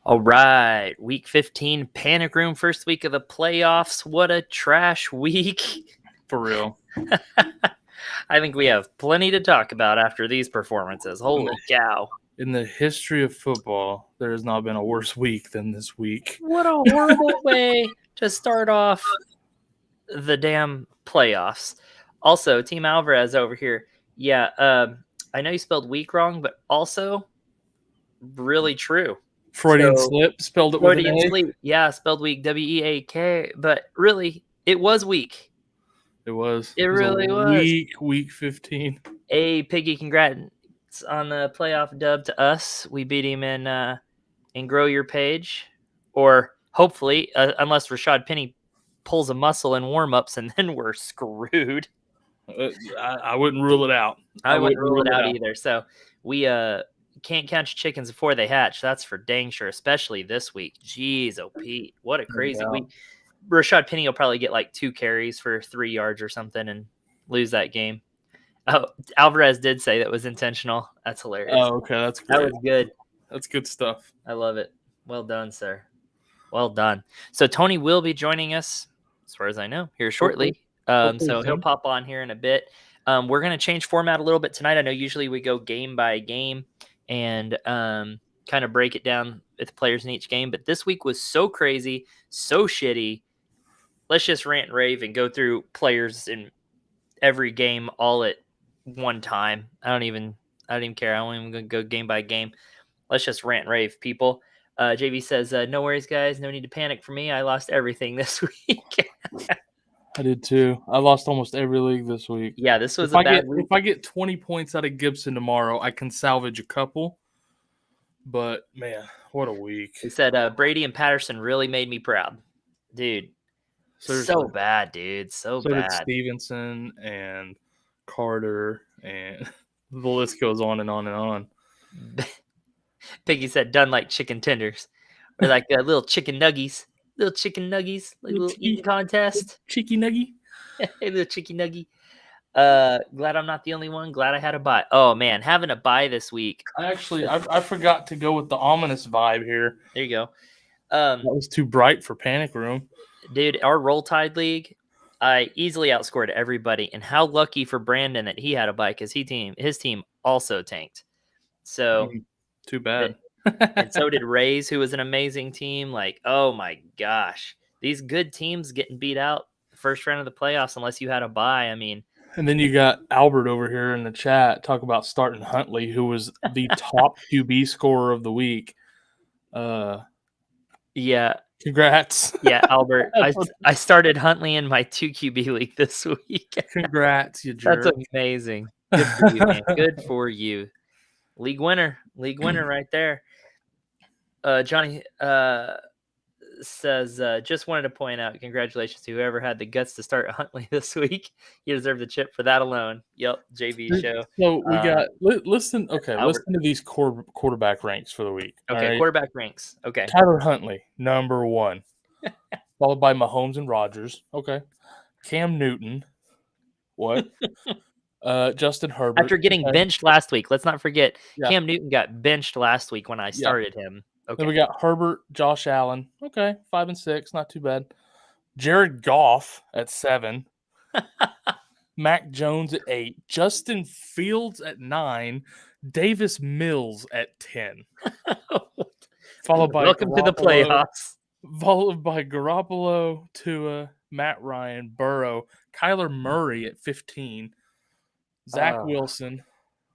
All right, week 15, Panic Room, first week of the playoffs. What a trash week. For real. I think we have plenty to talk about after these performances. Holy cow. In the history of football, there has not been a worse week than this week. What a horrible way to start off the damn playoffs. Also, Team Alvarez over here. Yeah, I know you spelled week wrong, but also really true. Freudian slip, spelled it with an A. Sleep. Yeah, spelled weak, W-E-A-K. But really, it was weak. It was. It really was. Week 15. Hey, Piggy, congrats on the playoff dub to us. We beat him in Grow Your Page. Or hopefully, unless Rashad Penny pulls a muscle in warm-ups, and then we're screwed. I wouldn't rule it out. I wouldn't rule it out either. So we can't catch chickens before they hatch. That's for dang sure, especially this week. Jeez, oh Pete, what a crazy week. Rashad Penny will probably get like 2 carries for 3 yards or something and lose that game. Oh, Alvarez did say that was intentional. That's hilarious. Oh, okay, that's great. That was good. That's good stuff. I love it. Well done, sir. Well done. So Tony will be joining us, as far as I know, here shortly. So he'll pop on here in a bit. We're going to change format a little bit tonight. I know usually we go game by game and kind of break it down with the players in each game. But this week was so crazy, so shitty. Let's just rant and rave and go through players in every game all at one time. I don't even care. I don't even going to go game by game. Let's just rant and rave, people. JV says, no worries, guys. No need to panic for me. I lost everything this week. I did too. I lost almost every league this week. Yeah, this was a bad week. If I get 20 points out of Gibson tomorrow, I can salvage a couple. But, man, what a week. He said, Brady and Patterson really made me proud. Dude, so bad, dude. So bad. Did Stevenson and Carter, and the list goes on and on and on. Piggy said, done like chicken tenders. Or like little chicken nuggies. Little chicken nuggies, like little eating contest. Cheeky nuggy. Hey, little cheeky nuggy. Glad I'm not the only one. Glad I had a bye. Oh man, having a bye this week. I forgot to go with the ominous vibe here. There you go. That was too bright for Panic Room. Dude, our Roll Tide League, I easily outscored everybody. And how lucky for Brandon that he had a bye because his team also tanked. So too bad. And so did Rays, who was an amazing team. Like, oh my gosh, these good teams getting beat out the first round of the playoffs unless you had a bye. I mean, and then you got Albert over here in the chat talk about starting Huntley, who was the top QB scorer of the week. Yeah, congrats. Yeah, Albert. I started Huntley in my 2 QB league this week. Congrats, you jerk. That's amazing. Good for you, man. Good for you. League winner right there. Johnny says, just wanted to point out, congratulations to whoever had the guts to start Huntley this week. You deserve the chip for that alone. Yep, JV show. So we got listen to these quarterback ranks for the week. Okay, right? Quarterback ranks. Okay. Tyler Huntley, number 1. Followed by Mahomes and Rodgers. Okay. Cam Newton. What? Justin Herbert. After getting benched last week. Let's not forget, Cam Newton got benched last week when I started him. Okay. Then we got Herbert, Josh Allen. Okay, 5 and 6, not too bad. Jared Goff at 7. Mac Jones at 8. Justin Fields at 9. Davis Mills at 10. Followed by welcome to the playoffs. Followed by Garoppolo, Tua, Matt Ryan, Burrow, Kyler Murray at 15. Zach Wilson,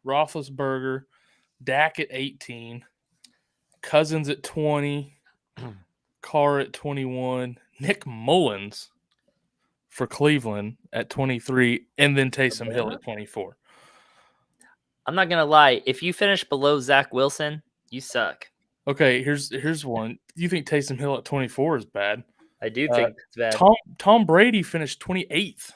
Roethlisberger, Dak at 18. Cousins at 20, Carr at 21, Nick Mullins for Cleveland at 23, and then Taysom Hill at 24. I'm not going to lie. If you finish below Zach Wilson, you suck. Okay, here's one. You think Taysom Hill at 24 is bad? I do think it's bad. Tom Brady finished 28th.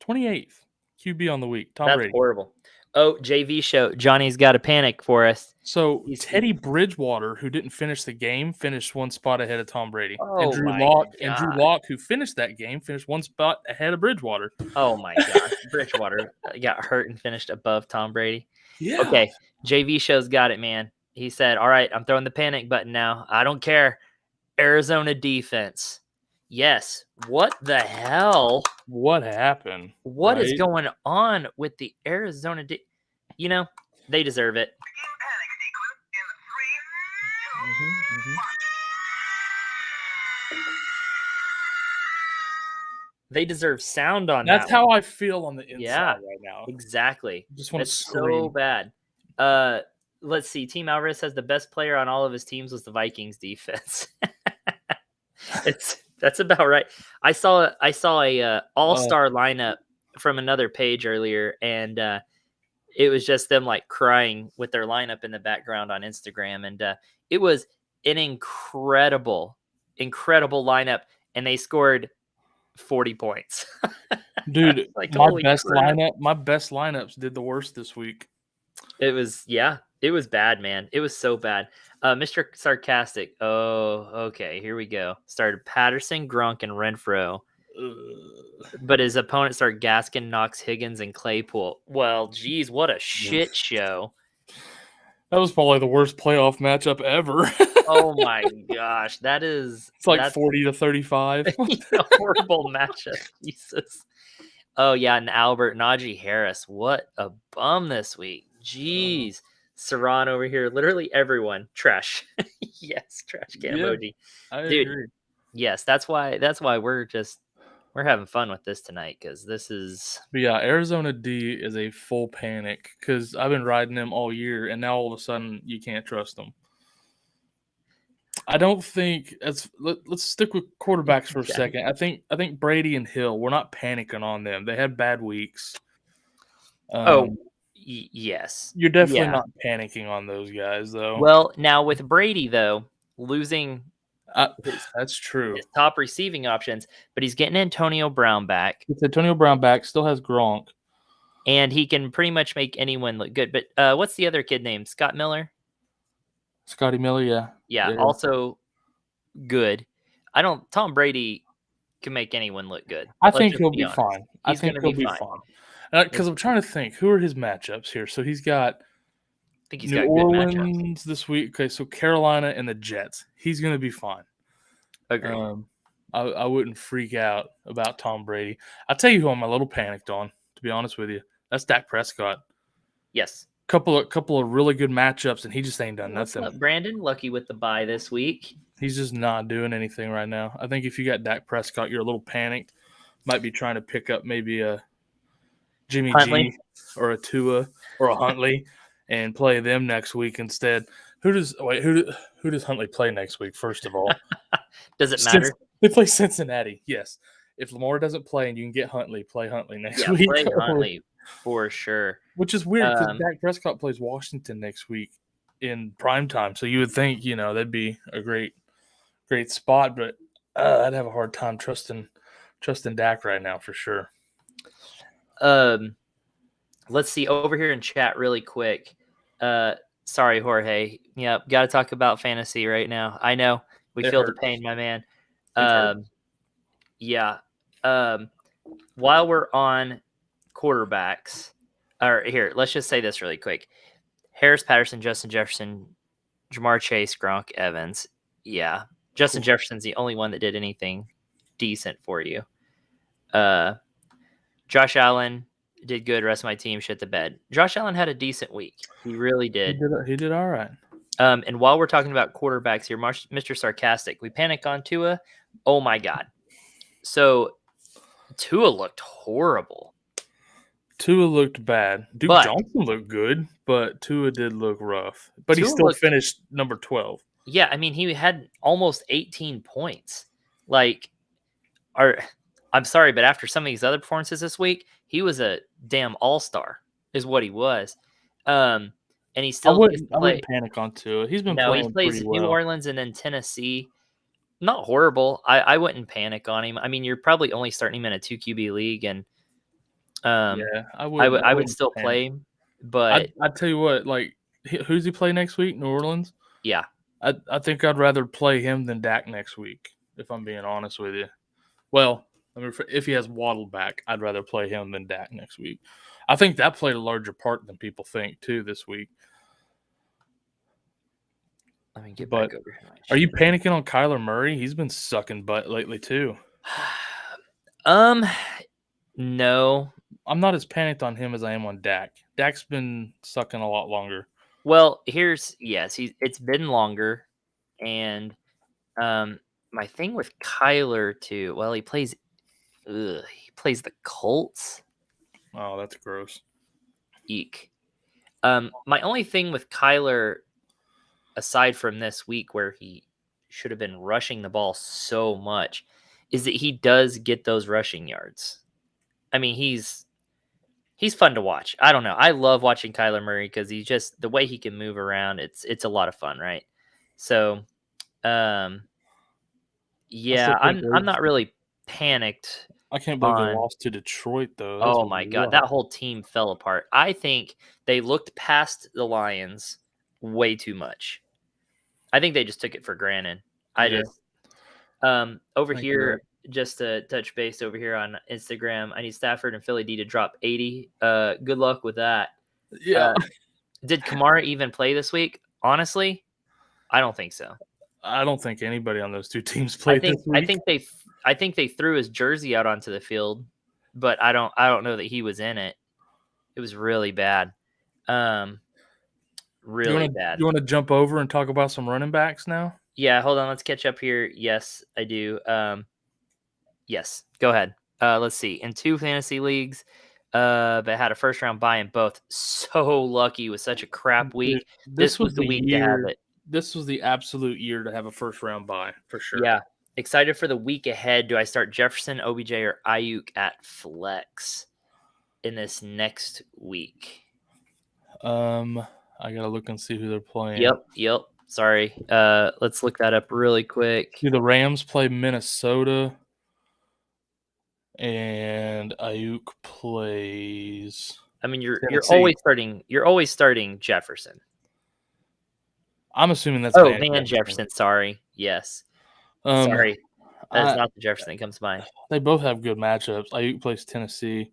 28th QB on the week. That's Brady. Horrible. Oh, JV show. Johnny's got a panic for us. So Teddy Bridgewater, who didn't finish the game, finished 1 spot ahead of Tom Brady. Oh, and Drew Lock, who finished that game, finished 1 spot ahead of Bridgewater. Oh my gosh. Bridgewater got hurt and finished above Tom Brady. Yeah. Okay. JV show's got it, man. He said, "All right, I'm throwing the panic button now. I don't care. Arizona defense." Yes. What the hell? What happened? What is going on with the Arizona? They deserve it. They deserve sound on that. That's how I feel on the inside right now. Exactly. Just want to It's scream. so bad. Let's see. Team Alvarez says the best player on all of his teams was the Vikings defense. That's about right. I saw a all-star lineup from another page earlier, and it was just them like crying with their lineup in the background on Instagram, and it was an incredible lineup, and they scored 40 points. Dude, like, my best lineups did the worst this week. It was bad, man. It was so bad. Mr. Sarcastic. Oh, okay. Here we go. Started Patterson, Gronk, and Renfro. But his opponent started Gaskin, Knox, Higgins, and Claypool. Well, geez, what a shit show. That was probably the worst playoff matchup ever. Oh my gosh. It's like 40 to 35. A horrible matchup. Jesus. Oh, yeah, and Albert, Najee Harris. What a bum this week. Jeez. Saran over here. Literally everyone. Trash. Yes, trash can emoji. I Dude, agree. Yes, that's why we're having fun with this tonight, because this is. But yeah, Arizona D is a full panic because I've been riding them all year, and now all of a sudden you can't trust them. I don't think let's stick with quarterbacks for a second. I think Brady and Hill, we're not panicking on them. They had bad weeks. Yes. You're definitely not panicking on those guys, though. Well, now with Brady, though, losing that's true. His top receiving options, but he's getting Antonio Brown back. It's Antonio Brown back, still has Gronk. And he can pretty much make anyone look good. But what's the other kid named? Scott Miller? Scotty Miller, yeah. Yeah, also good. Tom Brady can make anyone look good. I think he'll be fine. He's going to be fine. Because I'm trying to think, who are his matchups here? So he's got I think he's New got Orleans good matchups this week. Okay, so Carolina and the Jets. He's going to be fine. Agree. I wouldn't freak out about Tom Brady. I'll tell you who I'm a little panicked on, to be honest with you. That's Dak Prescott. Yes. Couple of really good matchups, and he just ain't done nothing. What's up, Brandon? Lucky with the bye this week. He's just not doing anything right now. I think if you got Dak Prescott, you're a little panicked. Might be trying to pick up maybe a Jimmy Huntley. G or a Tua or a Huntley and play them next week instead. Who does Huntley play next week, first of all? Does it matter? They play Cincinnati, yes. If Lamar doesn't play and you can get Huntley, play Huntley next week. Play Huntley for sure. Which is weird because Dak Prescott plays Washington next week in primetime. So you would think, that'd be a great spot, but I'd have a hard time trusting Dak right now for sure. Let's see over here in chat really quick. Sorry, Jorge. Yeah, got to talk about fantasy right now. I know we feel the pain, my man. Yeah. While we're on quarterbacks, or here, let's just say this really quick: Harris, Patterson, Justin Jefferson, Jamar Chase, Gronk, Evans. Yeah, Justin Jefferson's the only one that did anything decent for you. Josh Allen did good. Rest of my team shit the bed. Josh Allen had a decent week. He really did. He did all right. And while we're talking about quarterbacks here, Mr. Sarcastic, we panic on Tua. Oh my God. So Tua looked horrible. Tua looked bad. Duke Johnson looked good, but Tua did look rough. But he still finished number 12. Yeah, I mean, he had almost 18 points. I'm sorry, but after some of these other performances this week, he was a damn all-star, is what he was. And he still I wouldn't panic on Tua. He's been playing he plays pretty well. New Orleans and then Tennessee. Not horrible. I wouldn't panic on him. I mean, you're probably only starting him in a 2 QB league, and I would still play him. But I tell you what, who's he play next week? New Orleans. Yeah, I think I'd rather play him than Dak next week, if I'm being honest with you. Well, I mean, if he has Waddle back, I'd rather play him than Dak next week. I think that played a larger part than people think too this week. Let me get But back over here. are you panicking on Kyler Murray? He's been sucking butt lately too. No. I'm not as panicked on him as I am on Dak. Dak's been sucking a lot longer. Well, it's been longer, and my thing with Kyler too. Well, he plays the Colts. Oh, that's gross. Eek. My only thing with Kyler, aside from this week where he should have been rushing the ball so much, is that he does get those rushing yards. I mean, he's fun to watch. I don't know. I love watching Kyler Murray because he's just the way he can move around. It's a lot of fun, right? So, yeah, I'm not really panicked I can't believe they on. lost to Detroit though. That's Oh my god, that whole team fell apart. I think they looked past the Lions way too much. I think they just took it for granted. Over here, just to touch base over here on Instagram, I need Stafford and Philly D to drop 80. Good luck with that. Yeah. Did Kamara even play this week? Honestly, I don't think so. I don't think anybody on those two teams played this week. I think they threw his jersey out onto the field, but I don't know that he was in it. It was really bad. Really bad. You want to jump over and talk about some running backs now? Yeah, hold on. Let's catch up here. Yes, I do. Yes, go ahead. Let's see. In 2 fantasy leagues, but had a first round bye in both. So lucky with such a crap week. Dude, this was the week to have it. This was the absolute year to have a first round bye for sure. Yeah. Excited for the week ahead. Do I start Jefferson, OBJ, or Ayuk at flex in this next week? I gotta look and see who they're playing. Yep. Sorry. Let's look that up really quick. Do the Rams play Minnesota? And Ayuk plays. I mean, you're always starting Jefferson. I'm assuming that's Van Jefferson. Sorry. Yes. Sorry. That's not the Jefferson that comes to mind. They both have good matchups. Ayuk plays Tennessee.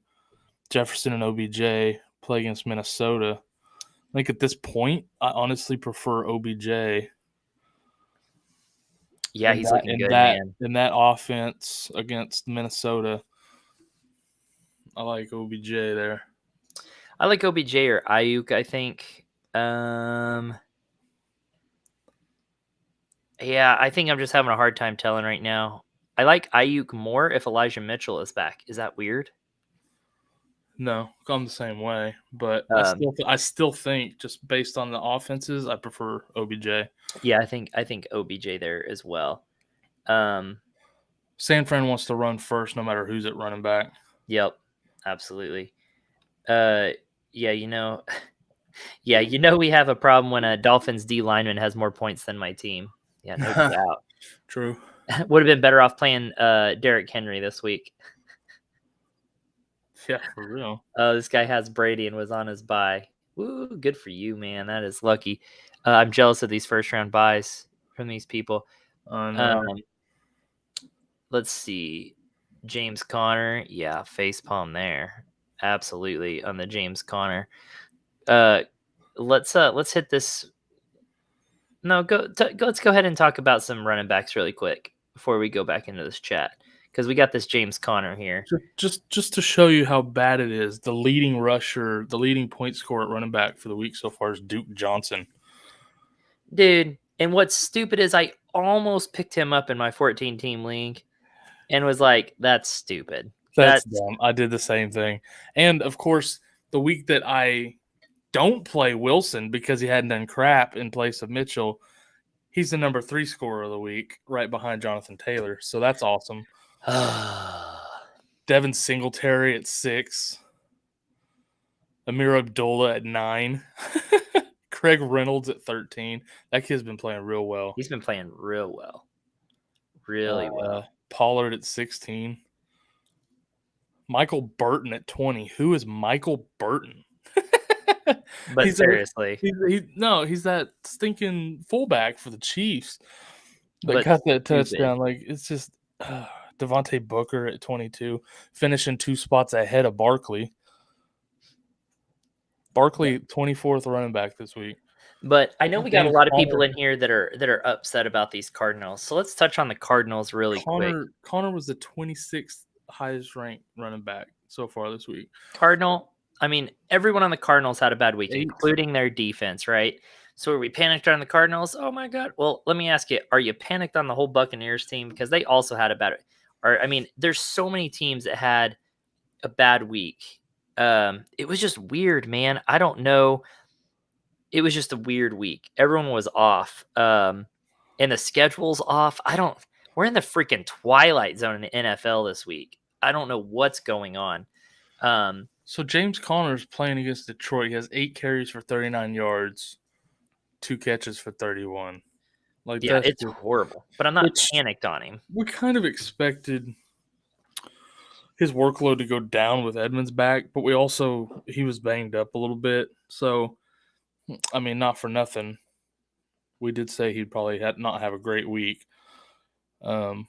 Jefferson and OBJ play against Minnesota. I think at this point, I honestly prefer OBJ. Yeah, he's looking good, man. In that offense against Minnesota, I like OBJ there. I like OBJ or Ayuk, I think. Yeah, I think I'm just having a hard time telling right now. I like Ayuk more if Elijah Mitchell is back. Is that weird? No, I'm the same way, but I still think just based on the offenses, I prefer OBJ. Yeah, I think OBJ there as well. San Fran wants to run first, no matter who's at running back. Yep, absolutely. Yeah, we have a problem when a Dolphins D lineman has more points than my team. Yeah, no doubt. True. Would have been better off playing Derrick Henry this week. Yeah, for real. This guy has Brady and was on his bye. Woo, good for you, man. That is lucky. I'm jealous of these first round buys from these people. Let's see. James Conner. Yeah, facepalm there. Absolutely on the James Conner. Let's hit this. No, let's go ahead and talk about some running backs really quick before we go back into this chat. Because we got this James Conner here. Just to show you how bad it is, the leading rusher, the leading point scorer at running back for the week so far is Duke Johnson. Dude, and what's stupid is I almost picked him up in my 14-team league and was like, that's stupid. That's dumb. I did the same thing. And, of course, the week that I don't play Wilson because he hadn't done crap in place of Mitchell, he's the number 3 scorer of the week right behind Jonathan Taylor. So that's awesome. Devin Singletary at 6. Amir Abdullah at 9. Craig Reynolds at 13. That kid's been playing real well. He's been playing real well. Really well. Pollard at 16. Michael Burton at 20. Who is Michael Burton? But seriously. He's that stinking fullback for the Chiefs that got that touchdown. Like, it's just Devontae Booker at 22, finishing 2 spots ahead of Barkley. 24th running back this week. But I know we got a James lot of Conner. people in here that are upset about these Cardinals. So let's touch on the Cardinals really quick. Conner was the 26th highest ranked running back so far this week. I mean, everyone on the Cardinals had a bad week, 8. including their defense, right? So are we panicked on the Cardinals? Oh my God. Well, let me ask you, are you panicked on the whole Buccaneers team? Because they also had a bad, there's so many teams that had a bad week. It was just weird, man. I don't know. It was just a weird week. Everyone was off. And the schedule's off. We're in the freaking twilight zone in the NFL this week. I don't know what's going on. So James Conner's playing against Detroit. He has 8 carries for 39 yards, 2 catches for 31. Yeah, it's horrible. But I'm not panicked on him. We kind of expected his workload to go down with Edmonds back, but he was banged up a little bit. So, I mean, not for nothing. We did say he'd probably not have a great week. I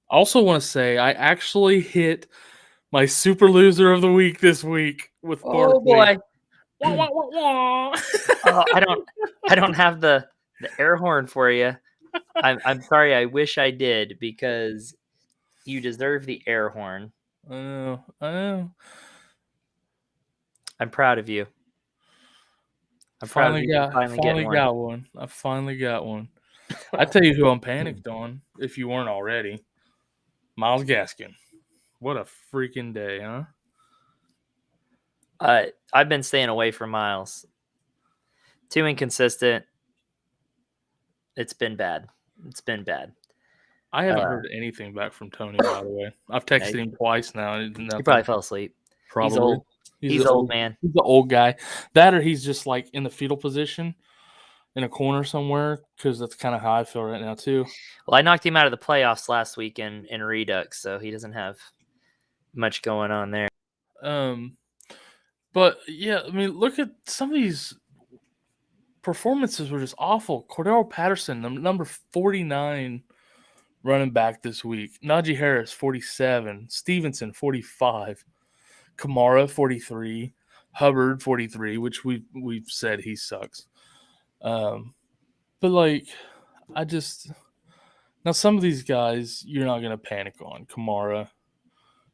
also want to say I actually hit my super loser of the week this week with Barkley. Oh boy! Wah, wah, wah, wah. I don't have the air horn for you. I'm sorry. I wish I did because you deserve the air horn. I know. I'm proud of you. I finally got one. I finally got one. I tell you who I'm panicked on, if you weren't already. Myles Gaskin. What a freaking day, huh? I've been staying away from Myles. Too inconsistent. It's been bad. I haven't heard anything back from Tony, by the way. I've texted him twice now. He probably fell asleep. Probably. He's old. He's old, man. He's the old guy. That or he's just like in the fetal position in a corner somewhere, because that's kind of how I feel right now too. Well, I knocked him out of the playoffs last week in Redux, so he doesn't have much going on there. But yeah, I mean, look at some of these performances were just awful. Cordero Patterson, the number 49 running back this week. Najee Harris, 47. Stevenson, 45. Kamara, 43. Hubbard, 43, which we've said he sucks. But like, now some of these guys you're not gonna panic on. Kamara,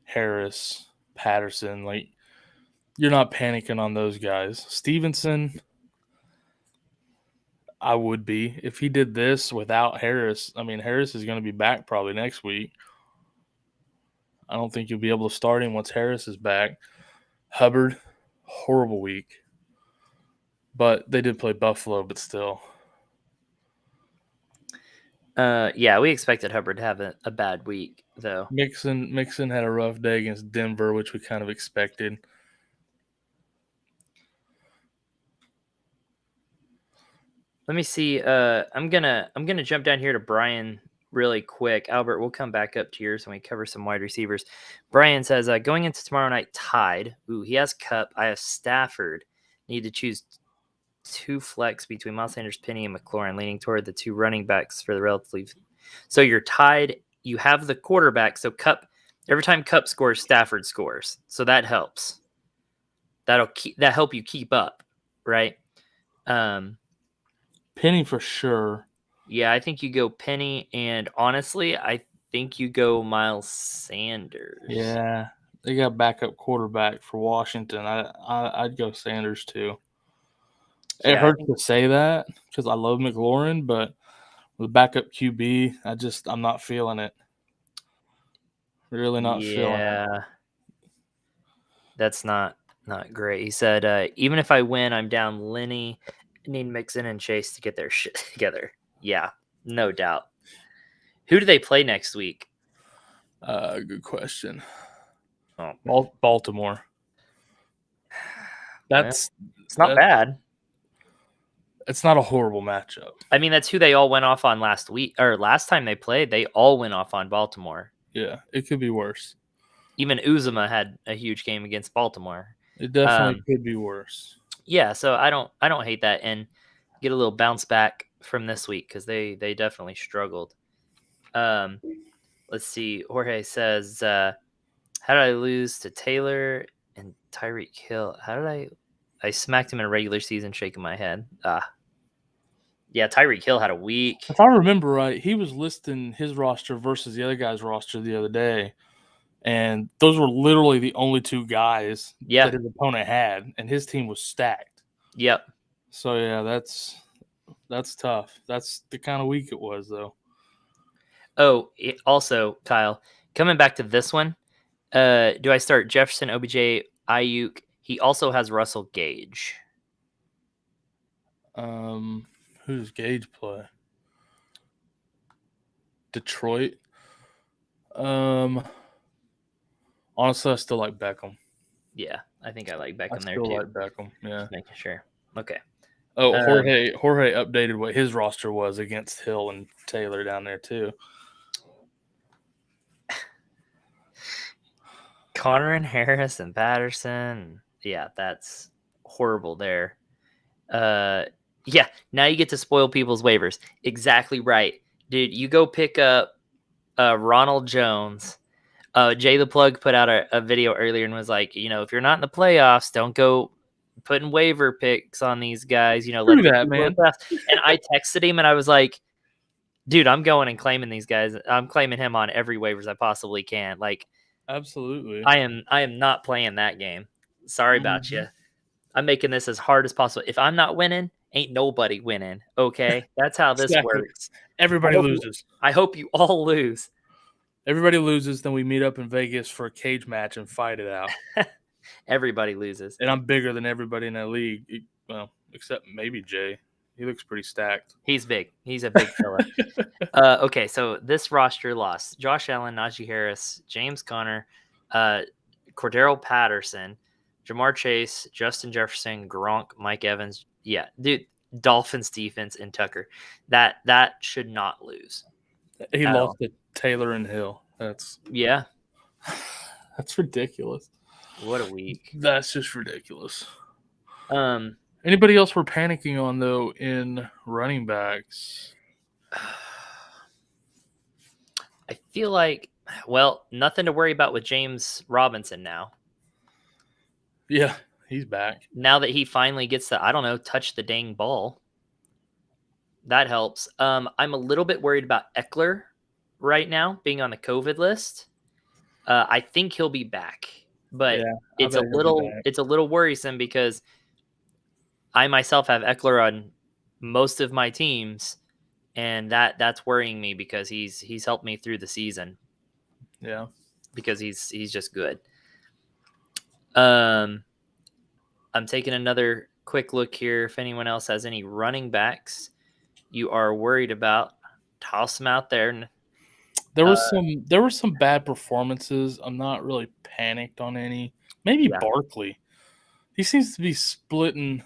Harris, Patterson, like you're not panicking on those guys. Stevenson, I would be if he did this without Harris. I mean, Harris is going to be back probably next week. I don't think you'll be able to start him once Harris is back. Hubbard, horrible week. But they did play Buffalo, but still. Yeah, we expected Hubbard to have a bad week, though. Mixon had a rough day against Denver, which we kind of expected. Let me see. I'm gonna jump down here to Brian really quick. Albert, we'll come back up to yours when we cover some wide receivers. Brian says, going into tomorrow night tied. Ooh, he has Cup. I have Stafford. Need to choose 2 flex between Miles Sanders, Penny, and McLaurin, leaning toward the 2 running backs for the relatively. So you're tied. You have the quarterback. So Cup, every time Cup scores, Stafford scores. So that helps. That help you keep up, right? Penny for sure. Yeah, I think you go Penny, and honestly, I think you go Miles Sanders. Yeah, they got backup quarterback for Washington. I'd go Sanders too. It hurts to say that because I love McLaurin, but with backup QB, I'm not feeling it. Really not feeling it. Yeah, that's not great. He said, even if I win, I'm down Lenny. Need Mixon and Chase to get their shit together. Yeah, no doubt. Who do they play next week? Good question. Oh. Baltimore. It's not bad. It's not a horrible matchup. I mean, that's who they all went off on last week, or last time they played. They all went off on Baltimore. Yeah, it could be worse. Even Uzomah had a huge game against Baltimore. It definitely could be worse. Yeah, so I don't hate that, and get a little bounce back from this week because they definitely struggled. Let's see. Jorge says, "How did I lose to Taylor and Tyreek Hill? How did I smacked him in a regular season, shaking my head. Yeah, Tyreek Hill had a week. If I remember right, he was listing his roster versus the other guy's roster the other day, and those were literally the only two guys that his opponent had, and his team was stacked. Yep. So yeah, that's tough. That's the kind of week it was, though. Oh, also, Kyle, coming back to this one, do I start Jefferson, OBJ, Ayuk? He also has Russell Gage. Who does Gage play? Detroit. Honestly, I still like Beckham. Yeah, I think I like Beckham I there still too. like Beckham. Yeah. Just making sure. Okay. Oh, Jorge updated what his roster was against Hill and Taylor down there too. Connor and Harris and Patterson. Yeah, that's horrible there. Yeah, now you get to spoil people's waivers. Exactly right. Dude, you go pick up Ronald Jones. Jay the Plug put out a video earlier and was like, if you're not in the playoffs, don't go putting waiver picks on these guys. Let that, man. And I texted him and I was like, dude, I'm going and claiming these guys. I'm claiming him on every waivers I possibly can. Like, absolutely. I am not playing that game. Sorry about you. I'm making this as hard as possible. If I'm not winning, ain't nobody winning. Okay, that's how this works. Everybody loses. I hope you all lose. Everybody loses, then we meet up in Vegas for a cage match and fight it out. Everybody loses. And I'm bigger than everybody in that league. Well, except maybe Jay. He looks pretty stacked. He's big. He's a big fella. Okay, so this roster lost Josh Allen, Najee Harris, James Conner, Cordero Patterson, Jamar Chase, Justin Jefferson, Gronk, Mike Evans. Yeah, dude, Dolphins defense and Tucker. That should not lose. He lost to Taylor and Hill. That's ridiculous. What a week. That's just ridiculous. Anybody else we're panicking on though in running backs? I feel like, nothing to worry about with James Robinson now. Yeah, he's back. Now that he finally gets to, touch the dang ball. That helps. I'm a little bit worried about Eckler right now being on the COVID list. I think he'll be back, but it's a little worrisome because I myself have Eckler on most of my teams, and that's worrying me because he's helped me through the season. Yeah, because he's just good. I'm taking another quick look here. If anyone else has any running backs you are worried about, toss them out there. There were some bad performances. I'm not really panicked on any. Maybe Barkley. He seems to be ceding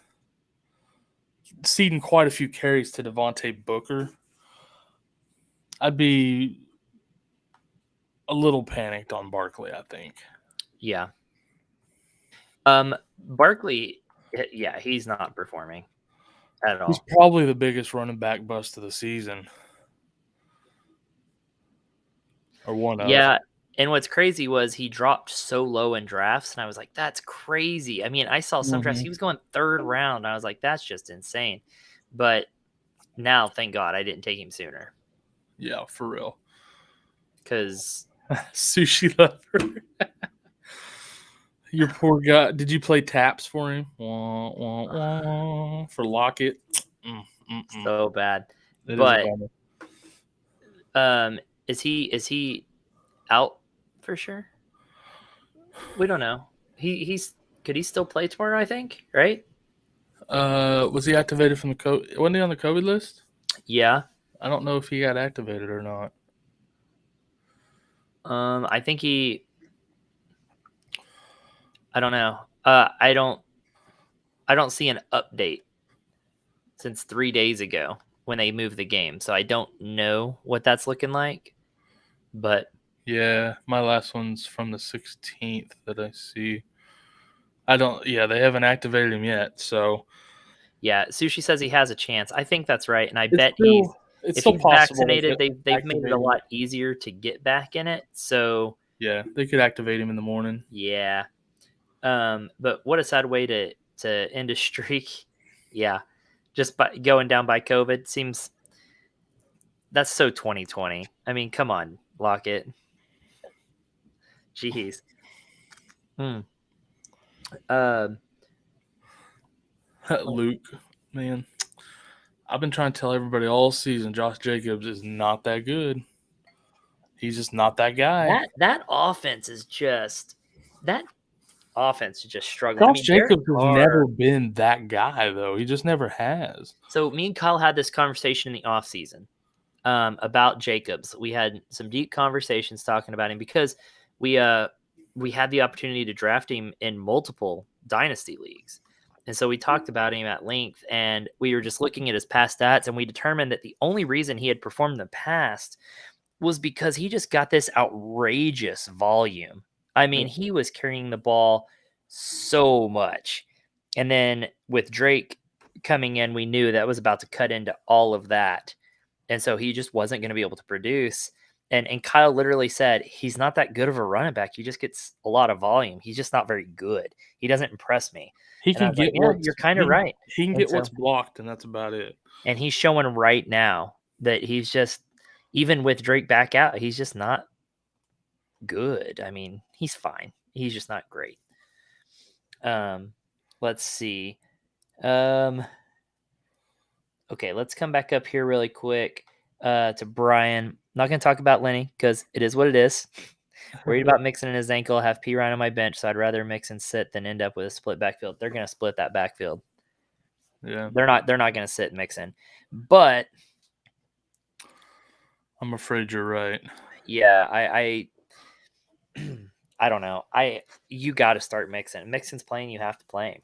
quite a few carries to Devontae Booker. I'd be a little panicked on Barkley, I think. Yeah. Barkley, he's not performing at all. He's probably the biggest running back bust of the season. Or one of. Yeah, and what's crazy was he dropped so low in drafts, and I was like, that's crazy. I mean, I saw some drafts, he was going 3rd round, and I was like, that's just insane. But now, thank God, I didn't take him sooner. Yeah, for real. Because sushi lover. Your poor guy. Did you play taps for him? For Lockett? So bad. But is he out for sure? We don't know. Could he still play tomorrow, I think, right? Was he activated from the COVID? Wasn't he on the COVID list? Yeah. I don't know if he got activated or not. I think I don't know. I don't see an update since 3 days ago when they moved the game. So I don't know what that's looking like. But yeah, my last one's from the 16th that I see. They haven't activated him yet. So yeah, Sushi says he has a chance. I think that's right. And I bet if he's vaccinated, they've made it a lot easier to get back in it. So yeah, they could activate him in the morning. Yeah. But what a sad way to end a streak. Yeah. just by going down by COVID seems that's so 2020. I mean, come on, Lockett. Jeez. Luke, man, I've been trying to tell everybody all season Josh Jacobs is not that good. He's just not that guy. That offense is just struggling. Josh Jacobs has never been that guy, though. He just never has. So me and Kyle had this conversation in the offseason about Jacobs. We had some deep conversations talking about him because we had the opportunity to draft him in multiple dynasty leagues. And so we talked about him at length, and we were just looking at his past stats, and we determined that the only reason he had performed in the past was because he just got this outrageous volume. I mean, he was carrying the ball so much. And then with Drake coming in, we knew that was about to cut into all of that. And so he just wasn't going to be able to produce. And Kyle literally said, he's not that good of a running back. He just gets a lot of volume. He's just not very good. He doesn't impress me. He can get you're kind of right. He can get what's blocked, and that's about it. And he's showing right now that he's just, even with Drake back out, he's just not good. I mean, he's fine. He's just not great. Let's see. Okay, let's come back up here really quick to Brian. Not going to talk about Lenny because it is what it is. Worried about Mixon in his ankle. Have P. Ryan on my bench, so I'd rather Mixon sit than end up with a split backfield. They're going to split that backfield. Yeah, they're not going to sit Mixon, but I'm afraid you're right. Yeah, I don't know. You got to start Mixon. Mixon's playing, you have to play him.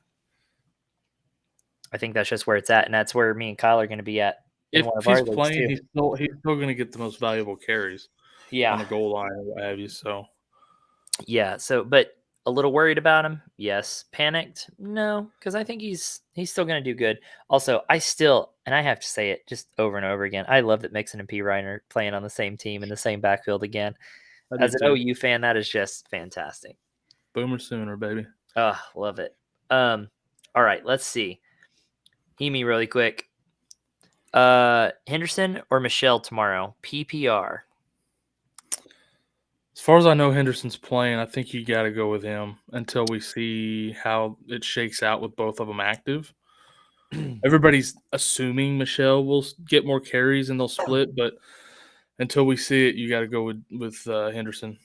I think that's just where it's at, and that's where me and Kyle are going to be at. If he's playing, he's still going to get the most valuable carries. Yeah, on the goal line or what have you. So, yeah. So, but a little worried about him. Yes. Panicked? No, because I think he's still going to do good. Also, I have to say it just over and over again. I love that Mixon and P. Ryan are playing on the same team in the same backfield again. As an OU fan, that is just fantastic. Boomer Sooner, baby. Love it. All right, let's see. Hemi really quick. Henderson or Michelle tomorrow? PPR. As far as I know, Henderson's playing. I think you got to go with him until we see how it shakes out with both of them active. Everybody's assuming Michelle will get more carries and they'll split, but until we see it, you got to go with Henderson.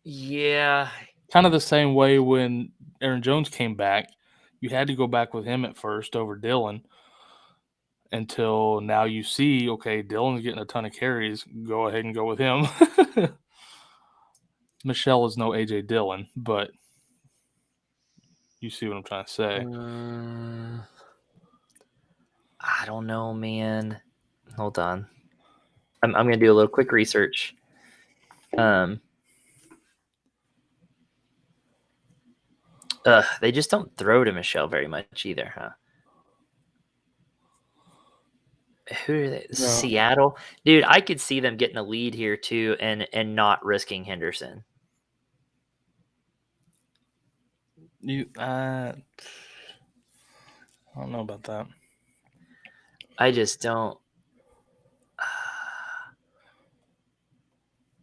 Yeah. Kind of the same way when Aaron Jones came back. You had to go back with him at first over Dylan until now you see, okay, Dylan's getting a ton of carries. Go ahead and go with him. Michelle is no A.J. Dillon, but you see what I'm trying to say. I don't know, man. Hold on. I'm going to do a little quick research. They just don't throw to Michelle very much either, huh? Who are they? No. Seattle? Dude, I could see them getting a lead here too and not risking Henderson. I don't know about that. I just don't.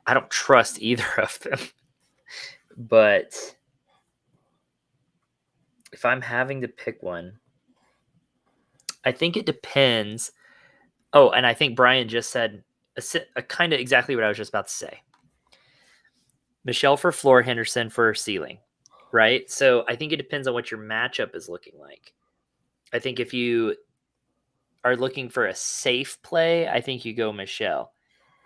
I don't trust either of them. But if I'm having to pick one, I think it depends. Oh, and I think Brian just said a kind of exactly what I was just about to say. Michelle for floor, Henderson for ceiling, right? So I think it depends on what your matchup is looking like. I think if you are looking for a safe play, I think you go Michelle.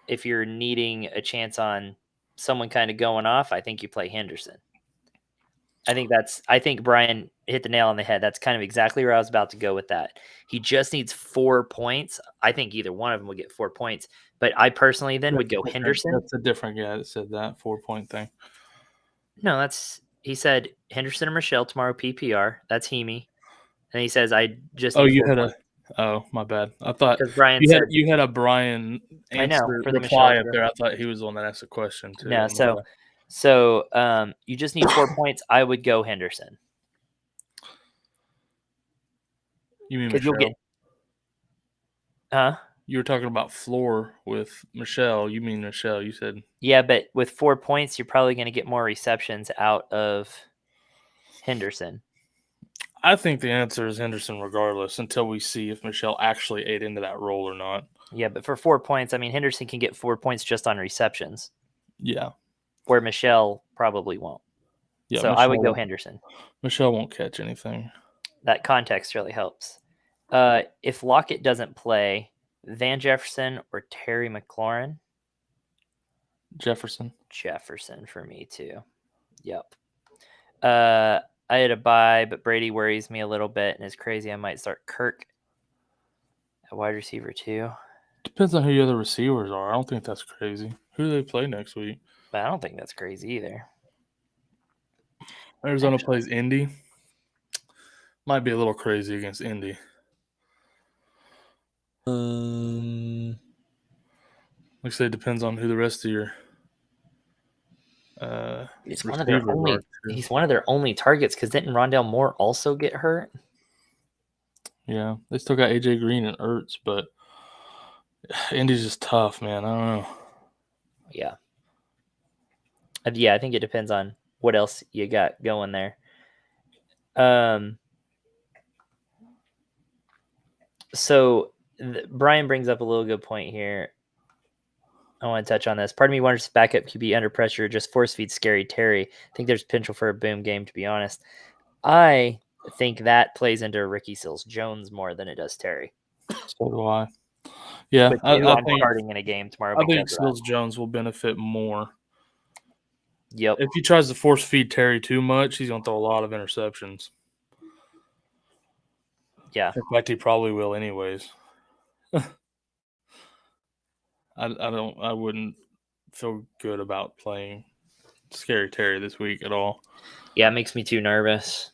If you're needing a chance on someone kind of going off, I think you play Henderson. I think Brian hit the nail on the head. That's kind of exactly where I was about to go with that. He just needs 4 points. I think either one of them would get 4 points, but I personally would go Henderson. That's a different guy that said that 4-point thing. No, he said Henderson or Michelle tomorrow PPR. That's Hemi. And he says, I just. Oh, my bad. I thought Brian you had a Brian answer for the reply up there. I thought he was the one that asked the question too. No, so you just need 4 points. I would go Henderson. You mean 'Cause Michelle? you'll get You were talking about floor with Michelle. You mean Michelle? You said yeah, but with 4 points, you're probably going to get more receptions out of Henderson. I think the answer is Henderson regardless until we see if Michelle actually ate into that role or not. Yeah, but for 4 points, I mean, Henderson can get 4 points just on receptions, Yeah. where Michelle probably won't. Yeah. So I would go Henderson. Michelle won't catch anything. That context really helps. If Lockett doesn't play, Van Jefferson or Terry McLaurin? Jefferson for me too. Yep. I had a bye, but Brady worries me a little bit and is crazy. I might start Kirk at wide receiver too. Depends on who your other receivers are. I don't think that's crazy. Who do they play next week? But I don't think that's crazy either. Arizona plays Indy. Might be a little crazy against Indy. Like I say, it depends on who the rest of your He's one of their only targets because didn't Rondale Moore also get hurt? Yeah, they still got AJ Green and Ertz, but Indy's just tough, man. I don't know. Yeah. Yeah, I think it depends on what else you got going there. So Brian brings up a little good point here. I want to touch on this. Part of me wonders if backup QB under pressure just force feed scary Terry. I think there's potential for a boom game, to be honest. I think that plays into Ricky Seals-Jones more than it does Terry. So do I. Yeah, I think starting in a game tomorrow. I think Seals-Jones will benefit more. Yep. If he tries to force feed Terry too much, he's going to throw a lot of interceptions. Yeah. In fact, he probably will anyways. I wouldn't feel good about playing Scary Terry this week at all. Yeah, it makes me too nervous.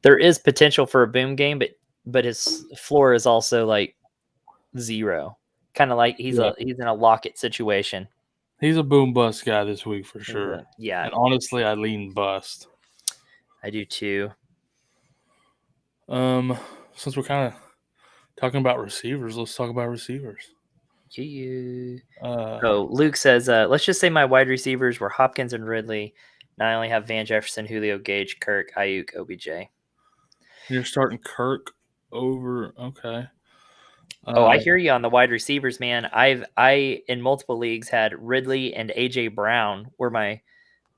There is potential for a boom game, but his floor is also like 0. Kind of like he's in a Lockett situation. He's a boom bust guy this week for sure. Yeah. And honestly, I lean bust. I do too. Since we're kind of talking about receivers, let's talk about receivers. Luke says, let's just say my wide receivers were Hopkins and Ridley. Now I only have Van Jefferson, Julio, Gage, Kirk, Ayuk, OBJ. You're starting Kirk over. Okay. I hear you on the wide receivers, man. I in multiple leagues had Ridley and AJ Brown were my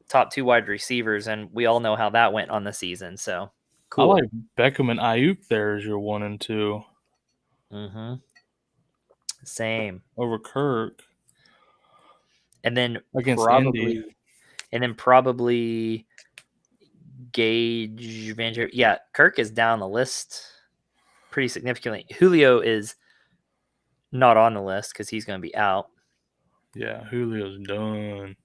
top 2 wide receivers, and we all know how that went on the season. So cool. I like Beckham and Ayuk there as your 1 and 2. Mm-hmm. Same over Kirk, and then against probably Indy. And then probably Gage, Van Jefferson. Yeah, Kirk is down the list pretty significantly. Julio is not on the list because he's going to be out. Yeah, Julio's done.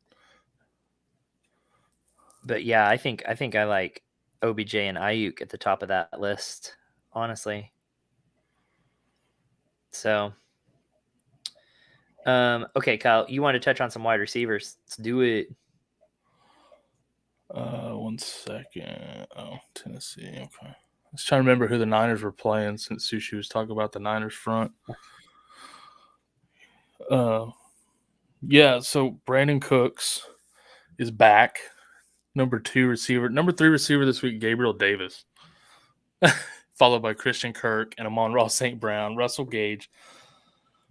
But yeah, I think I like OBJ and Ayuk at the top of that list, honestly. So, okay, Kyle, you want to touch on some wide receivers? Let's do it. 1 second. Oh, Tennessee. Okay. I was trying to remember who the Niners were playing since Sushi was talking about the Niners front. Yeah, so Brandon Cooks is back. Number 2 receiver. Number 3 receiver this week, Gabriel Davis. Followed by Christian Kirk and Amon-Ra St. Brown, Russell Gage,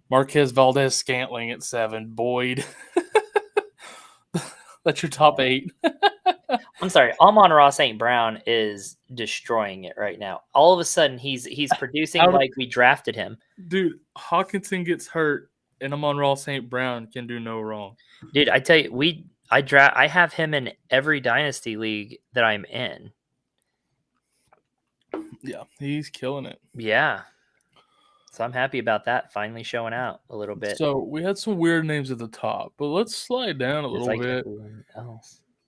Marquez Valdez-Scantling at 7, Boyd. That's your top 8. I'm sorry, Amon-Ra St. Brown is destroying it right now. All of a sudden, he's producing like we drafted him. Dude, Hawkinson gets hurt, and Amon-Ra St. Brown can do no wrong. Dude, I tell you, I have him in every dynasty league that I'm in. Yeah, he's killing it. Yeah. So I'm happy about that finally showing out a little bit. So we had some weird names at the top, but let's slide down a little bit.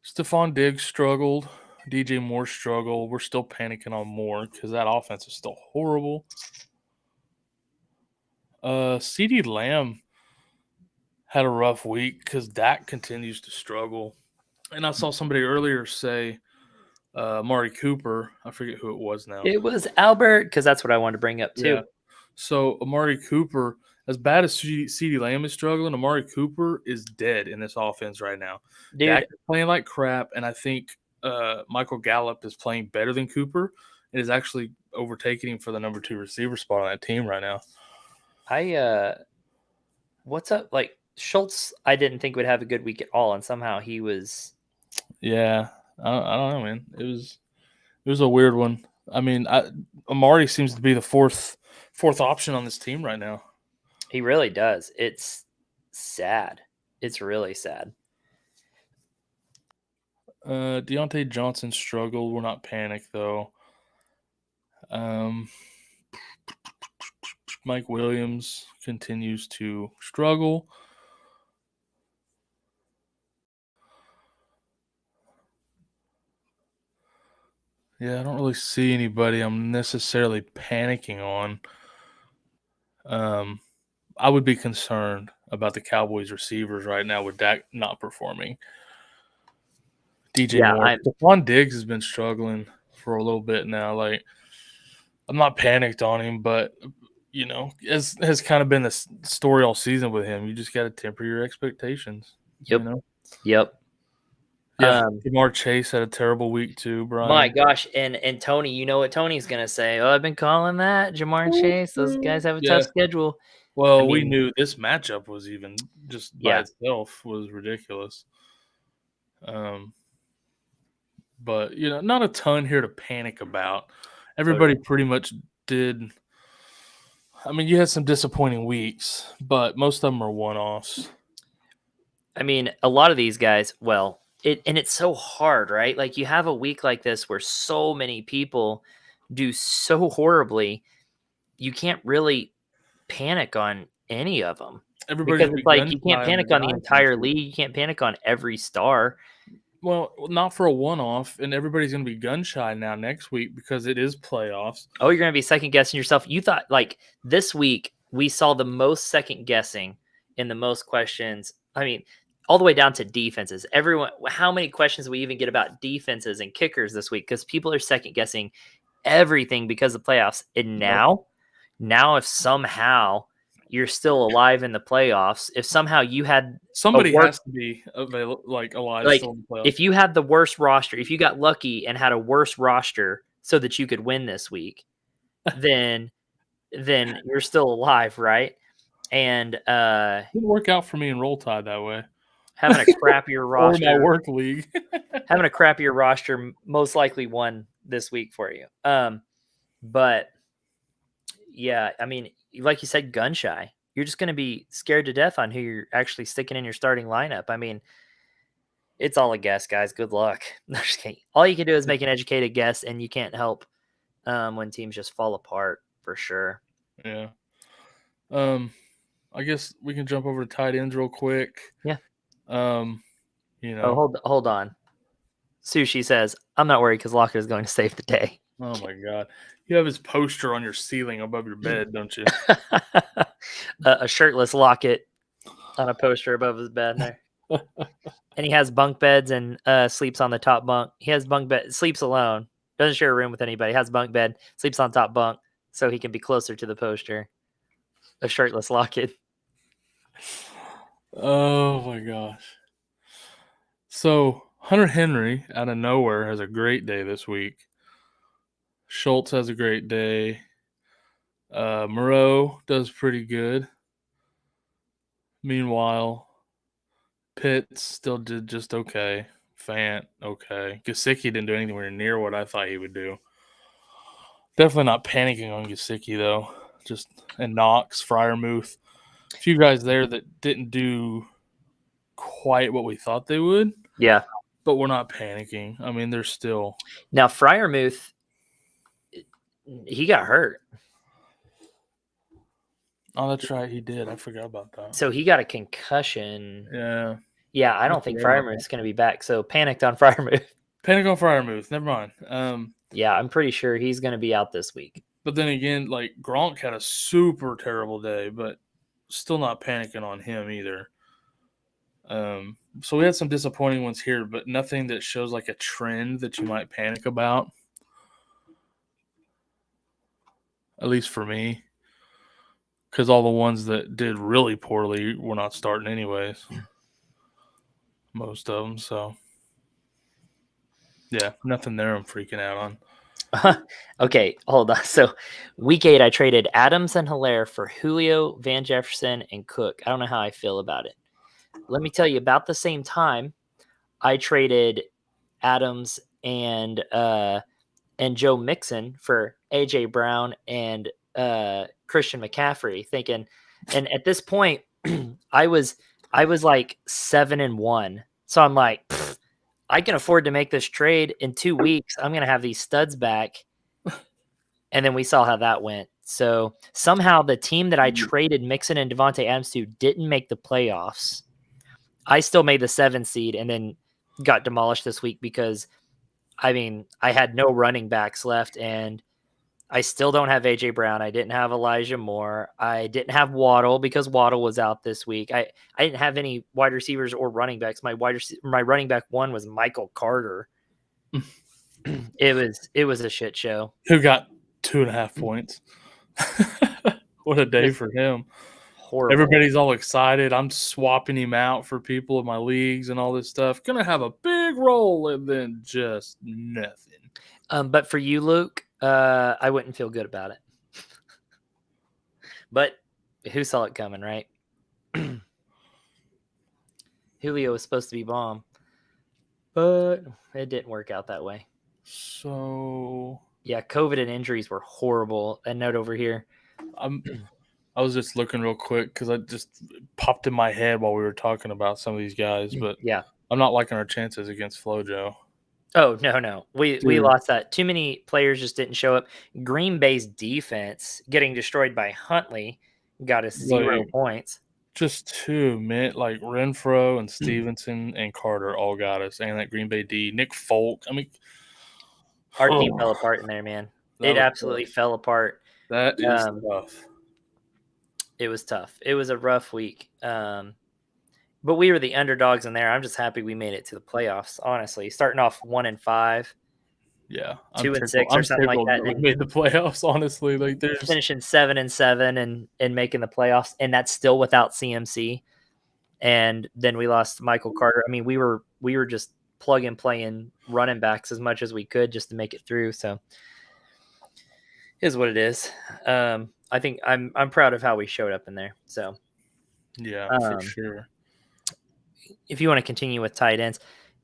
Stephon Diggs struggled. DJ Moore struggled. We're still panicking on Moore because that offense is still horrible. CeeDee Lamb had a rough week because Dak continues to struggle. And I saw somebody earlier say Amari Cooper. I forget who it was now. It was Albert, because that's what I wanted to bring up too. Yeah. So Amari Cooper, as bad as CeeDee Lamb is struggling, Amari Cooper is dead in this offense right now. Dude, Dak is playing like crap, and I think Michael Gallup is playing better than Cooper. It is actually overtaking him for the number 2 receiver spot on that team right now. What's up? Like Schultz, I didn't think would have a good week at all, and somehow he was. Yeah, I don't know, man. It was a weird one. I mean, Amari seems to be the fourth option on this team right now. He really does. It's sad. It's really sad. Deontay Johnson struggled. We're not panicked though. Mike Williams continues to struggle. Yeah, I don't really see anybody I'm necessarily panicking on. I would be concerned about the Cowboys receivers right now with Dak not performing. DJ Moore. Stephon Diggs has been struggling for a little bit now. Like, I'm not panicked on him, but you know, as has kind of been the story all season with him. You just got to temper your expectations. Yep. You know? Yep. Yeah. Jamar Chase had a terrible week too, Brian. My gosh. And Tony, you know what Tony's going to say? Oh, I've been calling that. Jamar Chase. Those guys have a tough schedule. Well, we knew this matchup was even just by itself was ridiculous. But, you know, not a ton here to panic about. Everybody pretty much did. I mean, you had some disappointing weeks, but most of them are one-offs. I mean, a lot of these guys, and it's so hard, right? Like, you have a week like this where so many people do so horribly, you can't really panic on any of them. Because it's like you can't panic on the entire league. You can't panic on every star. Well, not for a one-off, and everybody's going to be gun-shy now next week because it is playoffs. Oh, you're going to be second-guessing yourself. You thought, like, this week we saw the most second-guessing in the most questions. I mean, all the way down to defenses. How many questions we even get about defenses and kickers this week? Because people are second-guessing everything because of playoffs. And now if somehow you're still alive in the playoffs, if somehow you had somebody has to be alive still in the playoffs. If you had the worst roster, if you got lucky and had a worse roster so that you could win this week, then you're still alive, right? And it didn't work out for me in Roll Tide that way. Having a crappier roster, or my work league, having a crappier roster most likely won this week for you. But yeah, I mean, like you said, gun shy. You're just going to be scared to death on who you're actually sticking in your starting lineup. I mean, it's all a guess, guys. Good luck. No, just kidding. All you can do is make an educated guess, and you can't help when teams just fall apart for sure. Yeah. I guess we can jump over to tight ends real quick. Yeah. You know. Hold on. Sushi says, I'm not worried because Lockett is going to save the day. Oh, my God. You have his poster on your ceiling above your bed, don't you? A shirtless Lockett on a poster above his bed there. And he has bunk beds and sleeps on the top bunk. He has bunk bed, sleeps alone, doesn't share a room with anybody, has bunk bed, sleeps on top bunk so he can be closer to the poster. A shirtless Lockett. Oh, my gosh. So Hunter Henry out of nowhere has a great day this week. Schultz has a great day. Moreau does pretty good. Meanwhile, Pitts still did just okay. Fant, okay. Gesicki didn't do anywhere near what I thought he would do. Definitely not panicking on Gesicki, though. And Knox, Freiermuth. A few guys there that didn't do quite what we thought they would. Yeah. But we're not panicking. I mean, they're still. Now, Freiermuth, he got hurt. Oh, that's right. He did. I forgot about that. So he got a concussion. Yeah. Yeah, I don't think Freiermuth's going to be back. So panicked on Freiermuth. Panic on Freiermuth. Never mind. Yeah, I'm pretty sure he's going to be out this week. But then again, like Gronk had a super terrible day, but still not panicking on him either. So we had some disappointing ones here, but nothing that shows like a trend that you might panic about. At least for me. Because all the ones that did really poorly were not starting anyways. Most of them, so. Yeah, nothing there I'm freaking out on. Okay, hold on. So week 8, I traded Adams and Hilaire for Julio, Van Jefferson, and Cook. I don't know how I feel about it. Let me tell you, about the same time, I traded Adams and Joe Mixon for AJ Brown and Christian McCaffrey, thinking, and at this point, I was like 7-1. So I'm like, I can afford to make this trade in 2 weeks. I'm gonna have these studs back. And then we saw how that went. So somehow the team that I traded Mixon and Devontae Adams to didn't make the playoffs. I still made the 7 seed and then got demolished this week because, I mean, I had no running backs left and I still don't have AJ Brown. I didn't have Elijah Moore. I didn't have Waddle because Waddle was out this week. I didn't have any wide receivers or running backs. My running back one was Michael Carter. It was a shit show. Who got 2.5 points? What a day for him. Horrible. Everybody's all excited. I'm swapping him out for people in my leagues and all this stuff. Gonna have a big role and then just nothing. But for you, Luke, I wouldn't feel good about it. But who saw it coming, right? Julio was supposed to be bomb, but it didn't work out that way. So yeah, COVID and injuries were horrible. A note over here. I was just looking real quick because I just popped in my head while we were talking about some of these guys, but yeah, I'm not liking our chances against FloJo. Oh, no. We lost that. Too many players just didn't show up. Green Bay's defense getting destroyed by Huntley got us 0 points. Just 2, man. Like Renfro and Stevenson and Carter all got us. And that Green Bay D. Nick Folk. I mean, our team fell apart in there, man. It absolutely fell apart. That is tough. It was tough. It was a rough week. But we were the underdogs in there. I'm just happy we made it to the playoffs, honestly. Starting off 1-5. Yeah. 2-6 or something like that. We made the playoffs, honestly. Like there's finishing 7-7 and making the playoffs, and that's still without CMC. And then we lost Michael Carter. I mean, we were just plug and playing running backs as much as we could just to make it through. So is what it is. I think I'm proud of how we showed up in there. So yeah, for sure. If you want to continue with tight ends,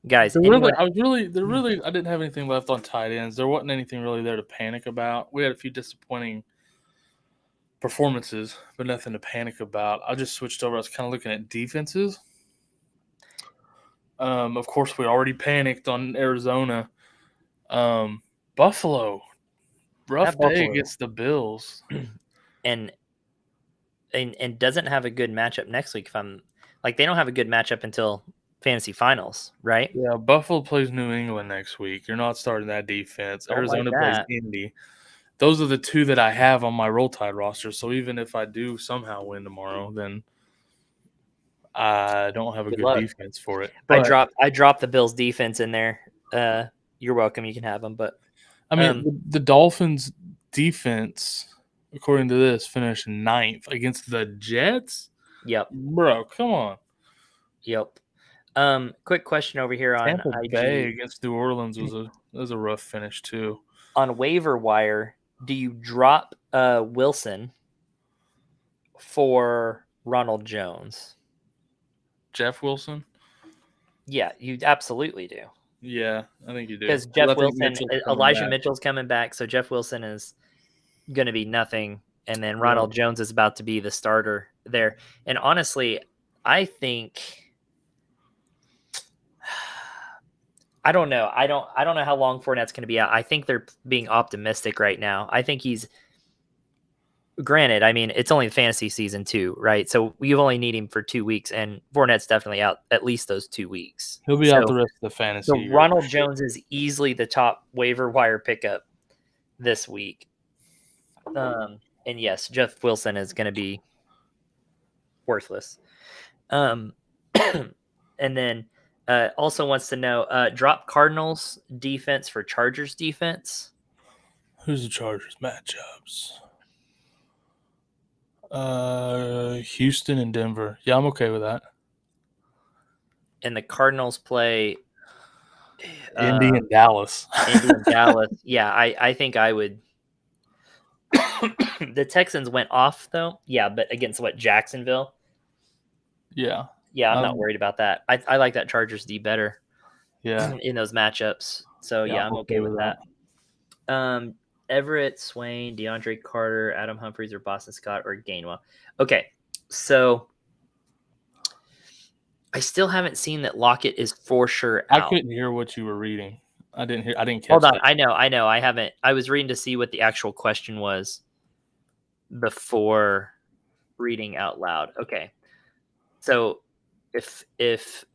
guys, I didn't have anything left on tight ends. There wasn't anything really there to panic about. We had a few disappointing performances, but nothing to panic about. I just switched over. I was kind of looking at defenses. Of course, we already panicked on Arizona. Buffalo, rough day against the Bills, and doesn't have a good matchup next week. They don't have a good matchup until fantasy finals, right? Yeah, Buffalo plays New England next week. You're not starting that defense. Arizona plays Indy. Those are the 2 that I have on my Roll Tide roster. So even if I do somehow win tomorrow, then I don't have a good defense for it. But I dropped the Bills defense in there. You're welcome. You can have them. But I mean, the Dolphins defense, according to this, finished 9th against the Jets. Yep, bro, come on. Yep. Quick question over here on Tampa Bay against New Orleans was a rough finish too. On waiver wire, do you drop Wilson for Ronald Jones? Jeff Wilson? Yeah, you absolutely do. Yeah, I think you do. Because Jeff Wilson, Elijah Mitchell's coming back, so Jeff Wilson is going to be nothing, and then Ronald Jones is about to be the starter there. And honestly, I think I don't know. I don't know how long Fournette's going to be out. I think they're being optimistic right now. I think he's granted. I mean, it's only the fantasy season too, right? So you only need him for 2 weeks, and Fournette's definitely out at least those 2 weeks. He'll be out the rest of the fantasy. So Ronald Jones is easily the top waiver wire pickup this week. And yes, Jeff Wilson is going to be worthless. And And then also wants to know, drop Cardinals defense for Chargers defense. Who's the Chargers matchups? Houston and Denver. Yeah, I'm okay with that. And the Cardinals play Indy and Dallas. Indy and Dallas. Yeah, I think I would. The Texans went off though. Yeah, but against what, Jacksonville? Yeah. Yeah, I'm not worried about that. I like that Chargers D better. Yeah. In those matchups. So yeah, I'm okay with that. Everett, Swain, DeAndre Carter, Adam Humphries, or Boston Scott, or Gainwell. Okay, so I still haven't seen that Lockett is for sure out. I couldn't hear what you were reading. I didn't catch Hold on, that. I know. I haven't. I was reading to see what the actual question was before reading out loud. Okay, so if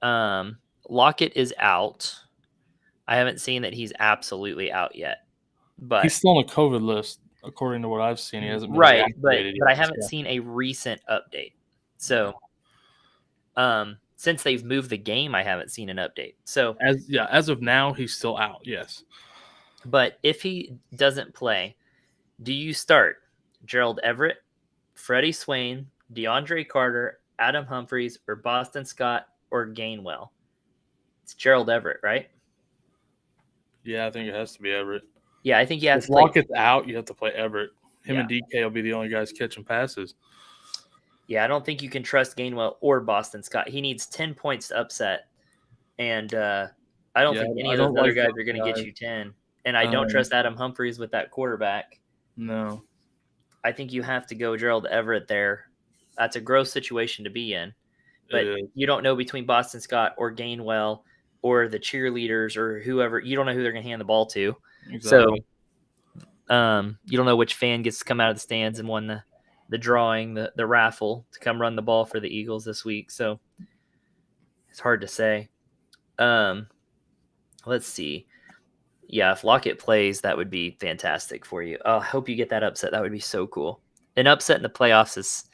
Lockett is out, I haven't seen that he's absolutely out yet. But he's still on the COVID list, according to what I've seen. He hasn't been right, but reactivated I yet, haven't seen a recent update. So, since they've moved the game, I haven't seen an update. So, as of now, he's still out. Yes, but if he doesn't play, do you start Gerald Everett, Freddie Swain, DeAndre Carter, Adam Humphries, or Boston Scott, or Gainwell? It's Gerald Everett, right? Yeah, I think it has to be Everett. Yeah, I think you have if to play. Lockett's out, you have to play Everett. Him and DK will be the only guys catching passes. Yeah, I don't think you can trust Gainwell or Boston Scott. He needs 10 points to upset. And I don't think any of those other guys are going to get you 10. And I don't trust Adam Humphries with that quarterback. No. I think you have to go Gerald Everett there. That's a gross situation to be in. But you don't know between Boston Scott or Gainwell or the cheerleaders or whoever. You don't know who they're going to hand the ball to. Exactly. So you don't know which fan gets to come out of the stands and won the drawing, the raffle to come run the ball for the Eagles this week. So it's hard to say. Let's see. Yeah, if Lockett plays, that would be fantastic for you. Oh, I hope you get that upset. That would be so cool. An upset in the playoffs is...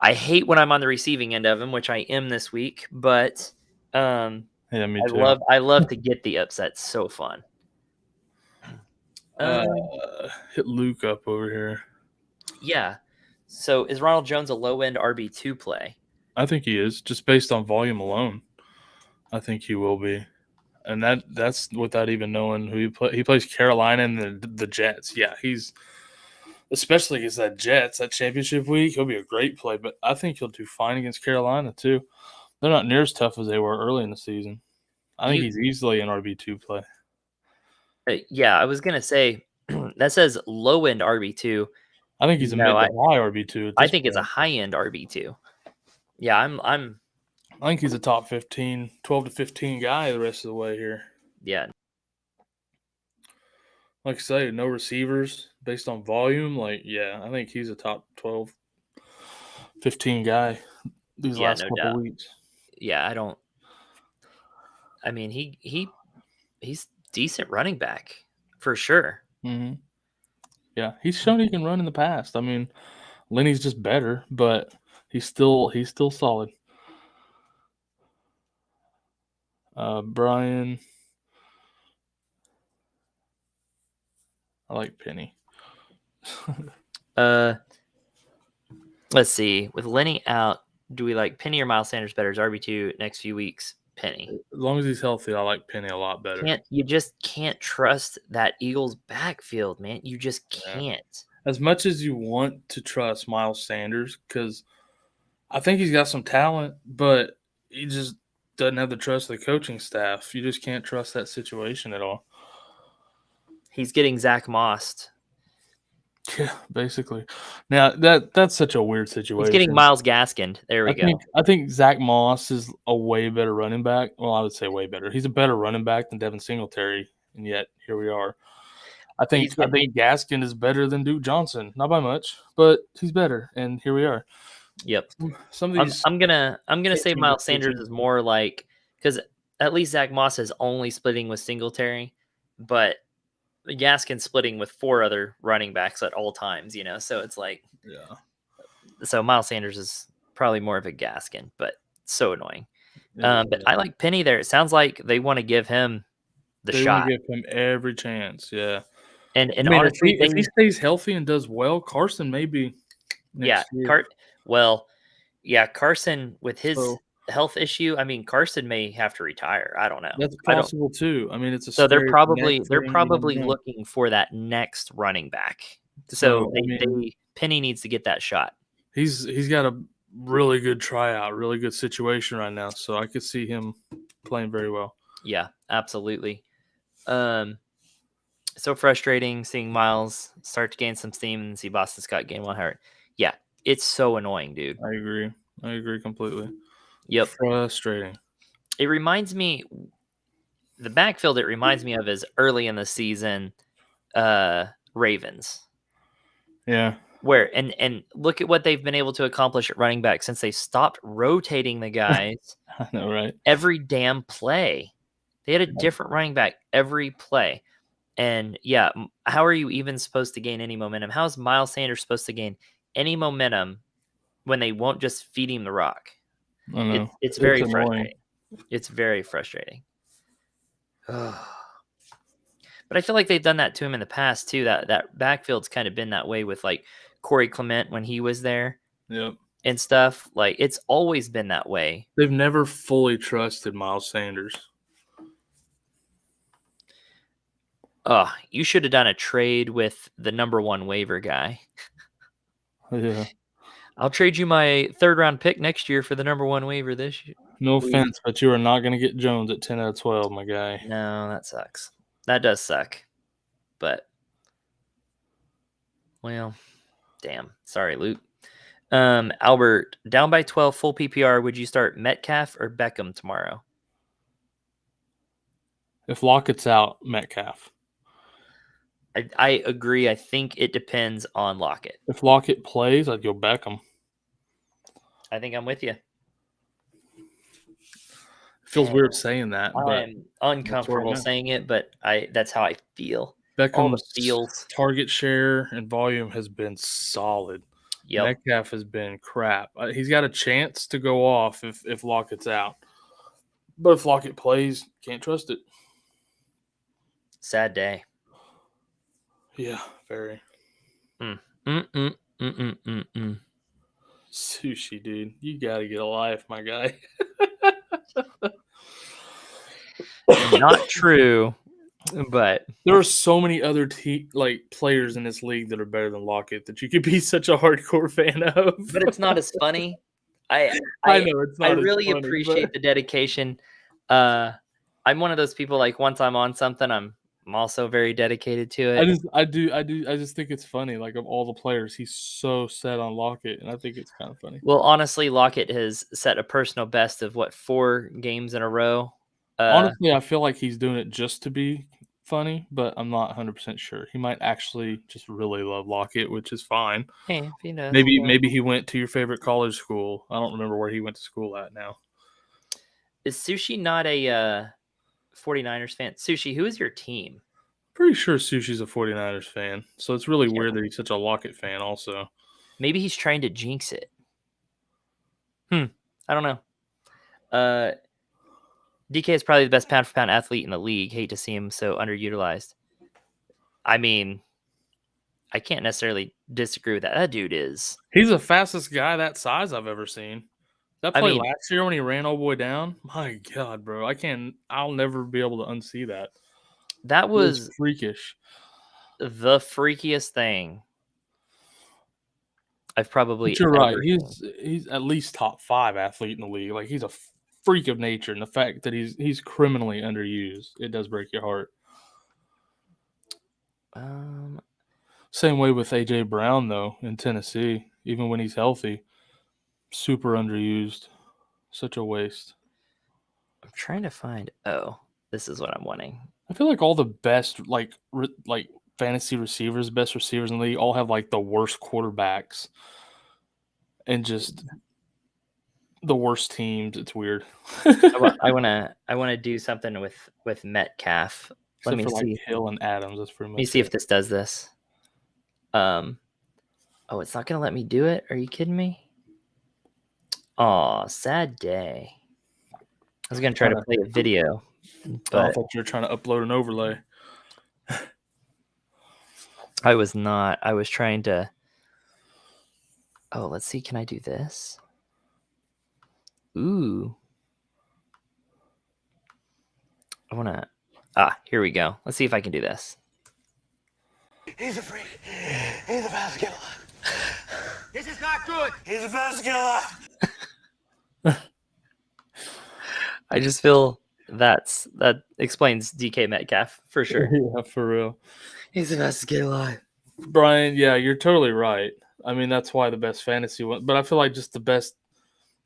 I hate when I'm on the receiving end of them, which I am this week, but yeah, me too. I love to get the upset. It's so fun. Hit Luke up over here. Yeah. So is Ronald Jones a low-end RB2 play? I think he is, just based on volume alone. I think he will be. And that's without even knowing who he plays. He plays Carolina and the Jets. Yeah, he's especially against that Jets, that championship week. He'll be a great play, but I think he'll do fine against Carolina too. They're not near as tough as they were early in the season. I think he's easily an RB2 play. Yeah, I was gonna say that says low end RB2. I think he's a mid to high RB2. I think it's a high end RB2. Yeah, I think he's a top 15, 12 to 15 guy the rest of the way here. Yeah. Like I say, no receivers based on volume. I think he's a top 12, 15 guy these last couple weeks. Yeah, I mean, he's decent running back for sure. Mm-hmm. Yeah, he's shown he can run in the past. I mean, Lenny's just better, but he's still solid. Brian, I like Penny. Let's see. With Lenny out, do we like Penny or Miles Sanders better as RB2 next few weeks? Penny. As long as he's healthy, I like Penny a lot better. You just can't trust that Eagles backfield, man. You just can't. As much as you want to trust Miles Sanders, because I think he's got some talent, but he just doesn't have the trust of the coaching staff. You just can't trust that situation at all. He's getting Zach Mossed. Yeah, basically. Now that's such a weird situation. He's getting Myles Gaskin. There we go. I think Zach Moss is a way better running back. Well, I would say way better. He's a better running back than Devin Singletary, and yet here we are. I think Gaskin is better than Duke Johnson. Not by much, but he's better, and here we are. Yep. Some of these I'm gonna say Miles Sanders is more like, because at least Zach Moss is only splitting with Singletary, but Gaskin splitting with 4 other running backs at all times, so it's like, yeah. So Miles Sanders is probably more of a Gaskin, but so annoying. But I like Penny there. It sounds like they want to give him the They shot. want to give him every chance. Yeah. And I mean, honestly, if he stays healthy and does well, Carson maybe next year. Carson with his health issue. I mean, Carson may have to retire. I don't know. That's possible too. I mean, it's a so they're scary probably neck thing, you don't know. looking for that next running back. So, Penny needs to get that shot. He's got a really good tryout, really good situation right now. So I could see him playing very well. Yeah, absolutely. So frustrating seeing Miles start to gain some steam and see Boston Scott gain 1 heart. Yeah, it's so annoying, dude. I agree completely. Yep. Frustrating. It reminds me, the backfield it reminds me of is early in the season, Ravens. Yeah. Where and look at what they've been able to accomplish at running back since they stopped rotating the guys. I know, right? Every damn play. They had a different running back every play. And yeah, how are you even supposed to gain any momentum? How is Miles Sanders supposed to gain any momentum when they won't just feed him the rock? I know. It's very frustrating. It's very frustrating. But I feel like they've done that to him in the past too. That backfield's kind of been that way with like Corey Clement when he was there. Yep. And stuff. Like it's always been that way. They've never fully trusted Miles Sanders. Oh, you should have done a trade with the number 1 waiver guy. Yeah. I'll trade you my 3rd round pick next year for the number 1 waiver this year. No offense, but you are not going to get Jones at 10 out of 12, my guy. No, that sucks. That does suck. But, well, damn. Sorry, Luke. Albert, down by 12, full PPR. Would you start Metcalf or Beckham tomorrow? If Lockett's out, Metcalf. I agree. I think it depends on Lockett. If Lockett plays, I'd go Beckham. I think I'm with you. It feels weird saying that. I'm uncomfortable saying it, but that's how I feel. Beckham's target share and volume has been solid. Yep. Metcalf has been crap. He's got a chance to go off if Lockett's out. But if Lockett plays, can't trust it. Sad day. Yeah, very. Sushi, dude. You got to get a life, my guy. Not true, but there are so many other players in this league that are better than Lockett that you could be such a hardcore fan of. But it's not as funny. I know it's not. I really appreciate the dedication. I'm one of those people. Like once I'm on something, I'm also very dedicated to it. I just think it's funny. Like of all the players, he's so set on Lockett, and I think it's kind of funny. Well, honestly, Lockett has set a personal best of 4 games in a row. Honestly, I feel like he's doing it just to be funny, but I'm not 100% sure. He might actually just really love Lockett, which is fine. Hey, if he does, maybe he went to your favorite college school. I don't remember where he went to school at now. Is Sushi not a 49ers fan? Sushi, who is your team? Pretty sure Sushi's a 49ers fan, so it's really weird that he's such a Lockett fan also. Maybe he's trying to jinx it. I don't know. DK is probably the best pound-for-pound athlete in the league. Hate to see him so underutilized. I mean, I can't necessarily disagree with that. That dude is. He's the fastest guy that size I've ever seen. That play last year when he ran old boy down, my God, bro. I'll never be able to unsee that. That was freakish. The freakiest thing I've probably. But you're right. He's at least top 5 athlete in the league. Like he's a freak of nature, and the fact that he's criminally underused, it does break your heart. Same way with AJ Brown though in Tennessee. Even when he's healthy, super underused. Such a waste. I'm trying to find. Oh, this is what I'm wanting. I feel like all the best like fantasy receivers, best receivers in the league, all have like the worst quarterbacks and just the worst teams. It's weird. I want to do something with Metcalf. Let me see. Like Hill and Adams. That's pretty much. Let me see if this does this. Oh, it's not gonna let me do it. Are you kidding me? Oh, sad day. I was going to try to play a video, but I thought you were trying to upload an overlay. I was not. I was trying to. Oh, let's see. Can I do this? Ooh. I want to. Here we go. Let's see if I can do this. He's a freak. He's the best killer. This is not good. He's the best killer. I just feel that explains DK Metcalf for sure. Yeah, for real. He's the best kid alive. Brian, yeah, you're totally right. I mean, that's why the best fantasy one. But I feel like just the best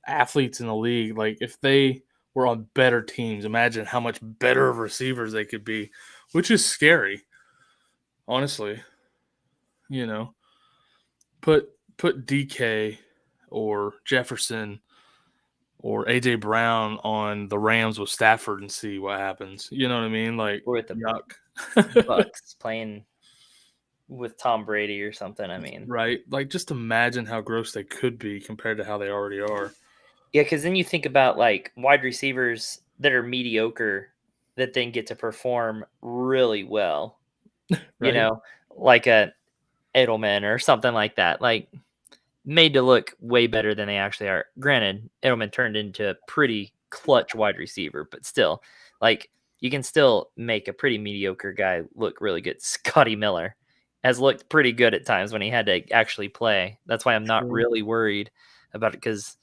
athletes in the league, like if they were on better teams, imagine how much better of receivers they could be, which is scary. Honestly, put DK or Jefferson or AJ Brown on the Rams with Stafford and see what happens. You know what I mean? Like, or with the yuck. Bucks playing with Tom Brady or something. I mean, right? Like, just imagine how gross they could be compared to how they already are. Yeah, because then you think about like wide receivers that are mediocre that then get to perform really well. Right? Like a Edelman or something like that. Like made to look way better than they actually are. Granted, Edelman turned into a pretty clutch wide receiver, but still, like you can still make a pretty mediocre guy look really good. Scotty Miller has looked pretty good at times when he had to actually play. That's why I'm not really worried about it, because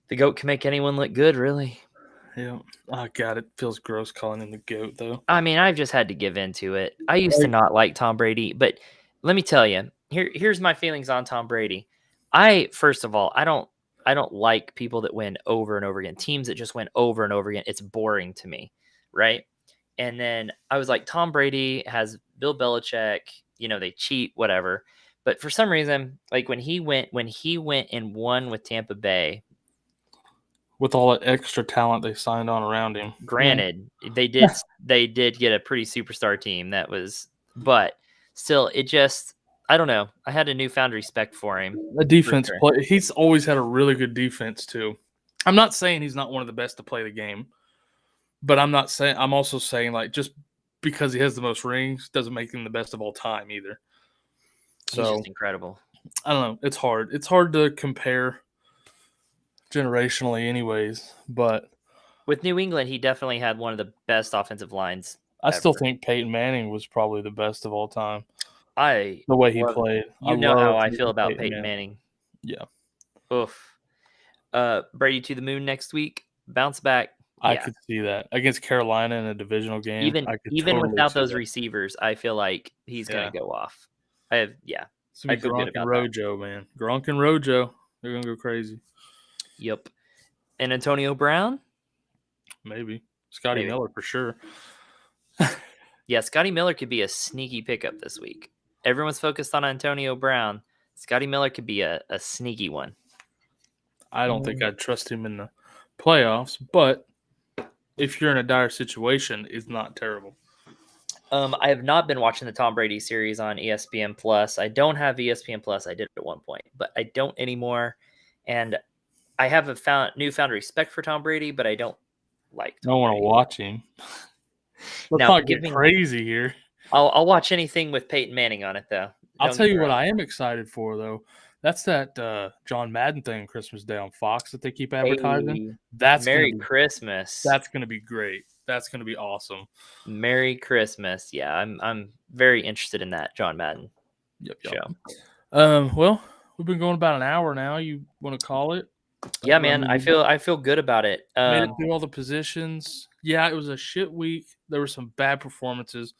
the GOAT can make anyone look good, really. Yeah. Oh, God, it feels gross calling him the GOAT, though. I mean, I've just had to give into it. I used to not like Tom Brady, but let me tell you, here's my feelings on Tom Brady. First of all, I don't like people that win over and over again. Teams that just win over and over again. It's boring to me, right? And then I was like, Tom Brady has Bill Belichick. They cheat, whatever. But for some reason, like when he went and won with Tampa Bay, with all that extra talent they signed on around him. Granted, they did get a pretty superstar team. But still, it just, I don't know. I had a newfound respect for him. The defense play. He's always had a really good defense too. I'm not saying he's not one of the best to play the game, but I'm also saying like just because he has the most rings doesn't make him the best of all time either. So he's just incredible. I don't know. It's hard. It's hard to compare generationally anyways, but with New England, he definitely had one of the best offensive lines. I still think Peyton Manning was probably the best of all time. The way he played. How I feel about Peyton Manning. Yeah. Oof. Brady to the moon next week. Bounce back. I could see that against Carolina in a divisional game. Even without those receivers, I feel like he's going to go off. I feel good about Rojo, man. Gronk and Rojo, they're going to go crazy. Yep. And Antonio Brown? Maybe. Scotty Miller for sure. Yeah, Scotty Miller could be a sneaky pickup this week. Everyone's focused on Antonio Brown. Scotty Miller could be a sneaky one. I don't think I'd trust him in the playoffs, but if you're in a dire situation, it's not terrible. I have not been watching the Tom Brady series on ESPN Plus. I don't have ESPN Plus. I did at one point, but I don't anymore. And I have a newfound respect for Tom Brady, but I don't like Tom I don't want to watch him. Let's not get crazy here. I'll watch anything with Peyton Manning on it, though. I'll tell you what I am excited for, though. That's that John Madden thing Christmas Day on Fox that they keep advertising. That's Merry Christmas. That's going to be great. That's going to be awesome. Merry Christmas. Yeah, I'm very interested in that John Madden show. Well, we've been going about an hour now. You want to call it? Yeah, man. I feel good about it. Made it through all the positions. Yeah, it was a shit week. There were some bad performances.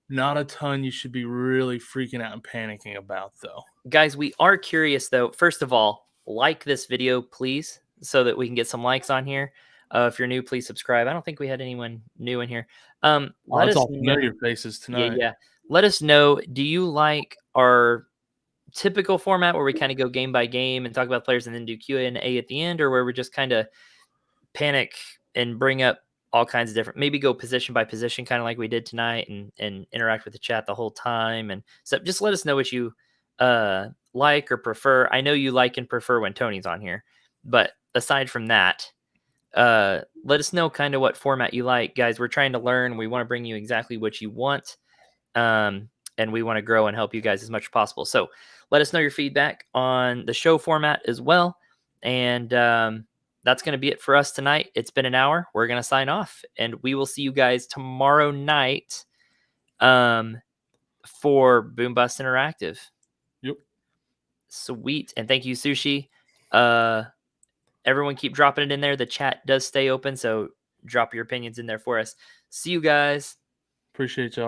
Not a ton you should be really freaking out and panicking about, though. Guys, we are curious, though. First of all, like this video, please, so that we can get some likes on here. If you're new, please subscribe. I don't think we had anyone new in here. Let us all familiar faces tonight. Yeah. Let us know, do you like our typical format where we kind of go game by game and talk about players and then do Q&A at the end, or where we just kind of panic and bring up all kinds of different, maybe go position by position, kind of like we did tonight, and interact with the chat the whole time. And so just let us know what you like or prefer. I know you like and prefer when Tony's on here, but aside from that, let us know kind of what format you like, guys. We're trying to learn. We want to bring you exactly what you want. And we want to grow and help you guys as much as possible. So let us know your feedback on the show format as well. And that's going to be it for us tonight. It's been an hour. We're going to sign off, and we will see you guys tomorrow night for Boom Bust Interactive. Yep. Sweet. And thank you, Sushi. Everyone keep dropping it in there. The chat does stay open, so drop your opinions in there for us. See you guys. Appreciate y'all.